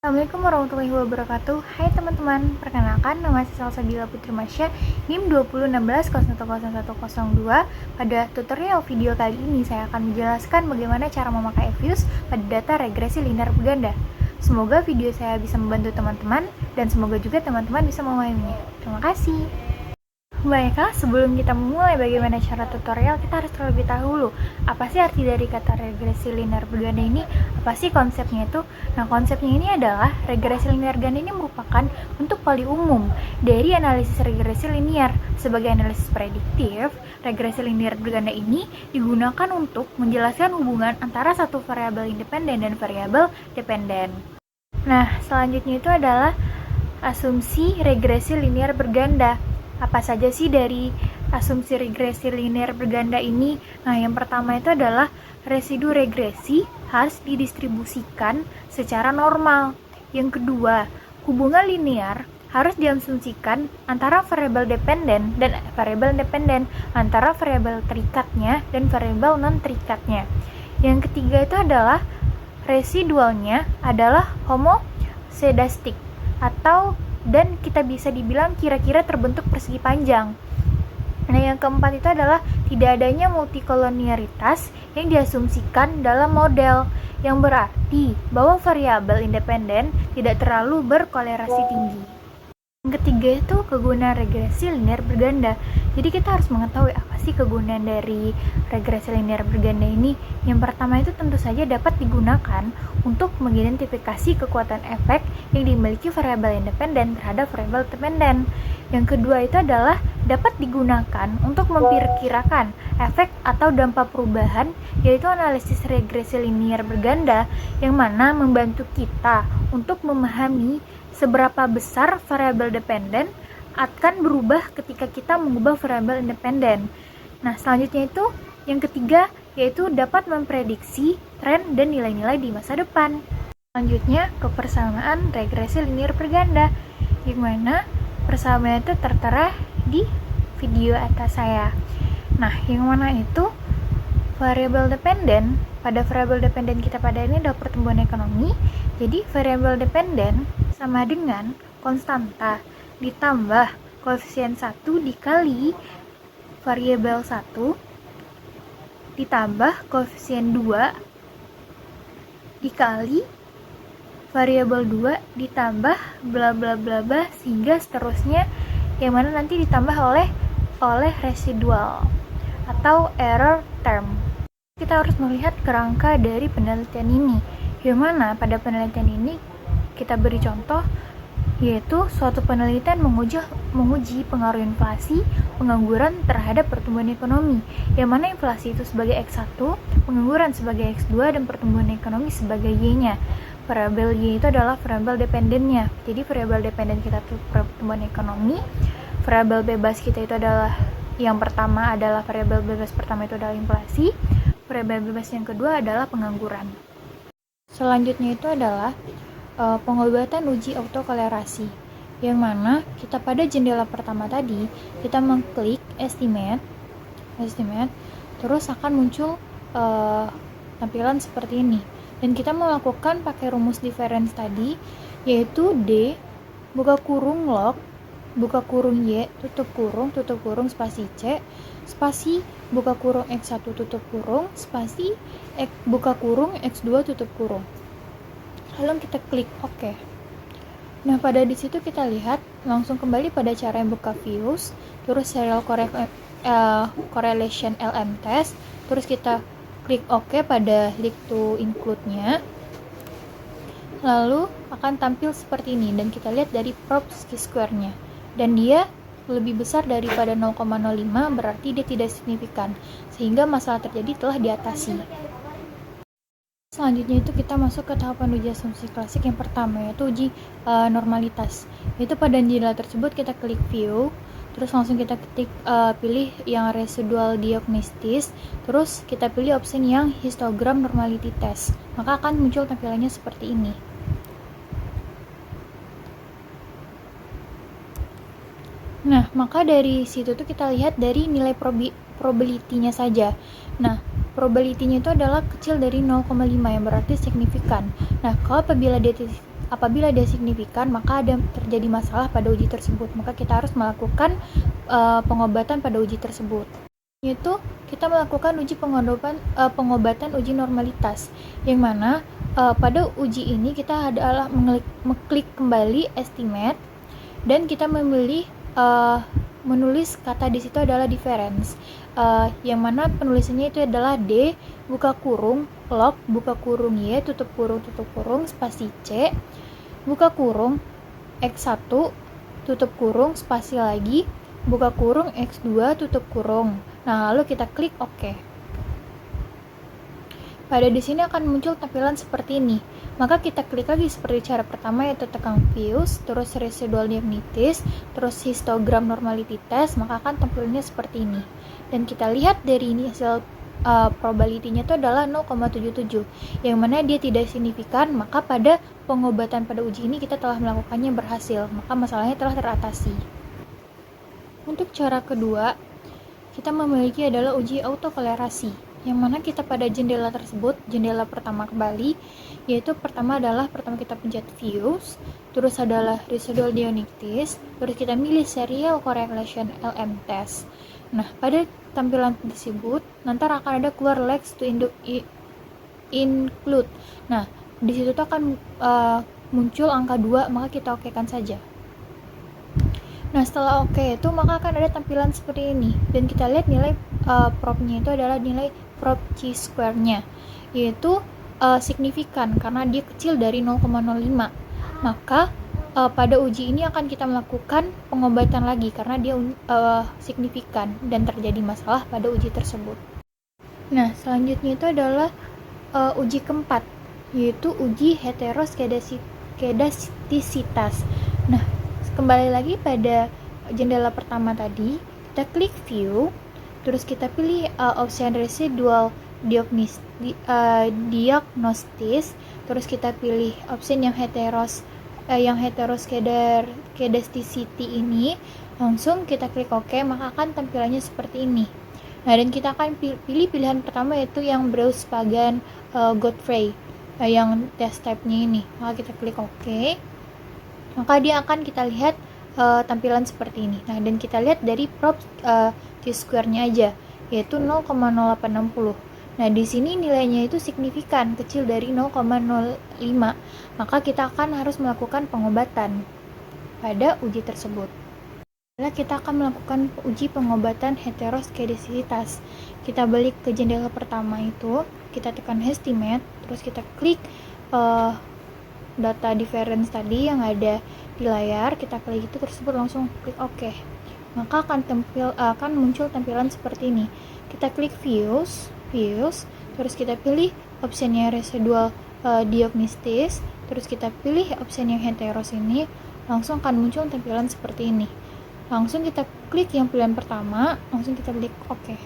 Assalamualaikum warahmatullahi wabarakatuh. Hai teman-teman, perkenalkan nama saya Salsabila Putri Masya, NIM 2016010102. Pada tutorial video kali ini saya akan menjelaskan bagaimana cara memakai Evius pada data regresi linear berganda. Semoga video saya bisa membantu teman-teman dan semoga juga teman-teman bisa memahaminya. Terima kasih. Baiklah, sebelum kita memulai bagaimana cara tutorial, kita harus terlebih dahulu apa sih arti dari kata regresi linear berganda ini? Apa sih konsepnya itu? Nah, konsepnya ini adalah regresi linear ganda ini merupakan bentuk paling umum dari analisis regresi linear. Sebagai analisis prediktif, regresi linear berganda ini digunakan untuk menjelaskan hubungan antara satu variabel independen dan variabel dependen. Nah, selanjutnya itu adalah asumsi regresi linear berganda. Apa saja sih dari asumsi regresi linear berganda ini? Nah, yang pertama itu adalah residu regresi harus didistribusikan secara normal. Yang kedua, hubungan linear harus diasumsikan antara variabel dependen dan variabel independen, antara variabel terikatnya dan variabel non terikatnya. Yang ketiga itu adalah residualnya adalah homosedastik dan kita bisa dibilang kira-kira terbentuk persegi panjang. Nah, yang keempat itu adalah tidak adanya multikolonialitas yang diasumsikan dalam model, yang berarti bahwa variabel independen tidak terlalu berkolerasi tinggi. Yang ketiga itu kegunaan regresi linear berganda. Jadi kita harus mengetahui apa sih kegunaan dari regresi linear berganda ini. Yang pertama itu tentu saja dapat digunakan untuk mengidentifikasi kekuatan efek yang dimiliki variabel independen terhadap variabel dependen. Yang kedua itu adalah dapat digunakan untuk memperkirakan efek atau dampak perubahan, yaitu analisis regresi linear berganda, yang mana membantu kita untuk memahami seberapa besar variabel dependen akan berubah ketika kita mengubah variabel independen. Nah, selanjutnya itu yang ketiga, yaitu dapat memprediksi tren dan nilai-nilai di masa depan. Selanjutnya, kebersamaan regresi linear berganda, yang mana persamaan itu tertera di video atas saya. Nah, yang mana itu variabel dependen, pada variabel dependen kita pada ini adalah pertumbuhan ekonomi. Jadi variabel dependen sama dengan konstanta ditambah koefisien 1 dikali variabel 1 ditambah koefisien 2 dikali variabel 2 ditambah bla bla bla bla sehingga seterusnya, yang mana nanti ditambah oleh residual atau error term. Kita harus melihat kerangka dari penelitian ini, yang mana pada penelitian ini kita beri contoh, yaitu suatu penelitian menguji pengaruh inflasi, pengangguran terhadap pertumbuhan ekonomi, yang mana inflasi itu sebagai X1, pengangguran sebagai X2, dan pertumbuhan ekonomi sebagai Y-nya. Variabel Y itu adalah variabel dependennya. Jadi variabel dependen kita itu pertumbuhan ekonomi, variabel bebas kita itu adalah yang pertama adalah variabel bebas pertama itu adalah inflasi, variabel bebas yang kedua adalah pengangguran. Selanjutnya itu adalah pengobatan uji autokolerasi, yang mana kita pada jendela pertama tadi kita mengklik estimate, terus akan muncul tampilan seperti ini, dan kita melakukan pakai rumus difference tadi, yaitu D buka kurung log buka kurung Y tutup kurung spasi C spasi buka kurung X1 tutup kurung spasi buka kurung X2 tutup kurung. Lalu kita klik OK. Nah, pada di situ kita lihat langsung kembali pada cara yang buka views, terus serial correlation LM test, terus kita klik OK pada link to include-nya. Lalu akan tampil seperti ini, dan kita lihat dari props square-nya, dan dia lebih besar daripada 0,05, berarti dia tidak signifikan, sehingga masalah terjadi telah diatasi. Selanjutnya itu kita masuk ke tahapan uji asumsi klasik yang pertama, yaitu uji normalitas. Yaitu pada jendela tersebut kita klik view, terus langsung kita pilih yang residual diagnostis, terus kita pilih opsi yang histogram normality test, maka akan muncul tampilannya seperti ini. Nah, maka dari situ tuh kita lihat dari nilai probability-nya saja. Nah, probability-nya itu adalah kecil dari 0,5 yang berarti signifikan. Nah, kalau apabila dia apabila dia signifikan, maka ada terjadi masalah pada uji tersebut. Maka kita harus melakukan pengobatan pada uji tersebut. Yaitu kita melakukan pengobatan uji normalitas, yang mana pada uji ini kita adalah mengklik kembali estimate dan kita memilih menulis kata di situ adalah difference, yang mana penulisannya itu adalah D buka kurung log buka kurung Y tutup kurung spasi C buka kurung X1 tutup kurung spasi lagi buka kurung X2 tutup kurung. Nah, lalu kita klik OK. Pada di sini akan muncul tampilan seperti ini. Maka kita klik lagi seperti cara pertama, yaitu tekan views, terus residual diagnosis, terus histogram normality test, maka akan tampilannya seperti ini. Dan kita lihat dari ini hasil probability-nya itu adalah 0,77, yang mana dia tidak signifikan, maka pada pengobatan pada uji ini kita telah melakukannya berhasil, maka masalahnya telah teratasi. Untuk cara kedua, kita memiliki adalah uji autokolerasi, yang mana kita pada jendela tersebut, jendela pertama kembali, yaitu pertama kita pencet views, terus adalah residual diagnosis, terus kita milih serial correlation LM test. Nah, pada tampilan tersebut nanti akan ada keluar likes to include. Nah, di situ tuh akan muncul angka 2, maka kita okekan saja. Nah, setelah oke itu maka akan ada tampilan seperti ini, dan kita lihat nilai prop-nya itu adalah nilai prop chi-square-nya, yaitu signifikan karena dia kecil dari 0,05. Maka pada uji ini akan kita melakukan pengobatan lagi karena dia signifikan dan terjadi masalah pada uji tersebut. Nah, selanjutnya itu adalah uji keempat, yaitu uji heteroskedastisitas. Nah, kembali lagi pada jendela pertama tadi, kita klik view, terus kita pilih option residual diagnosis, terus kita pilih option yang heteroskedasticity ini, langsung kita klik OK, maka akan tampilannya seperti ini. Nah, dan kita akan pilih pilihan pertama, yaitu yang Breuss Pagan Godfrey, yang test type-nya ini, maka kita klik OK. Maka dia akan kita lihat tampilan seperti ini. Nah, dan kita lihat dari prop chi-square-nya aja, yaitu 0,0860. Nah, di sini nilainya itu signifikan, kecil dari 0,05. Maka kita akan harus melakukan pengobatan pada uji tersebut. Kita akan melakukan uji pengobatan heteroskedastisitas. Kita balik ke jendela pertama itu, kita tekan estimate, terus kita klik data difference tadi yang ada di layar, kita klik itu tersebut, langsung klik OK. Maka akan muncul tampilan seperti ini. Kita klik views, terus kita pilih optionnya residual diagnosis, terus kita pilih option yang heteros ini, langsung akan muncul tampilan seperti ini. Langsung kita klik yang pilihan pertama, langsung kita klik OK.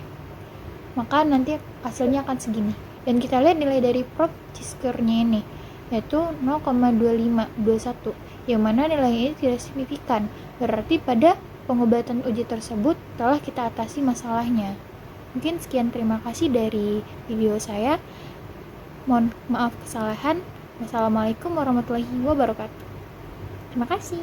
Maka nanti hasilnya akan segini. Dan kita lihat nilai dari prop chi-square-nya ini, yaitu 0,2521, yang mana nilainya tidak signifikan. Berarti pada pengobatan uji tersebut telah kita atasi masalahnya. Mungkin sekian, terima kasih dari video saya. Mohon maaf kesalahan. Wassalamualaikum warahmatullahi wabarakatuh. Terima kasih.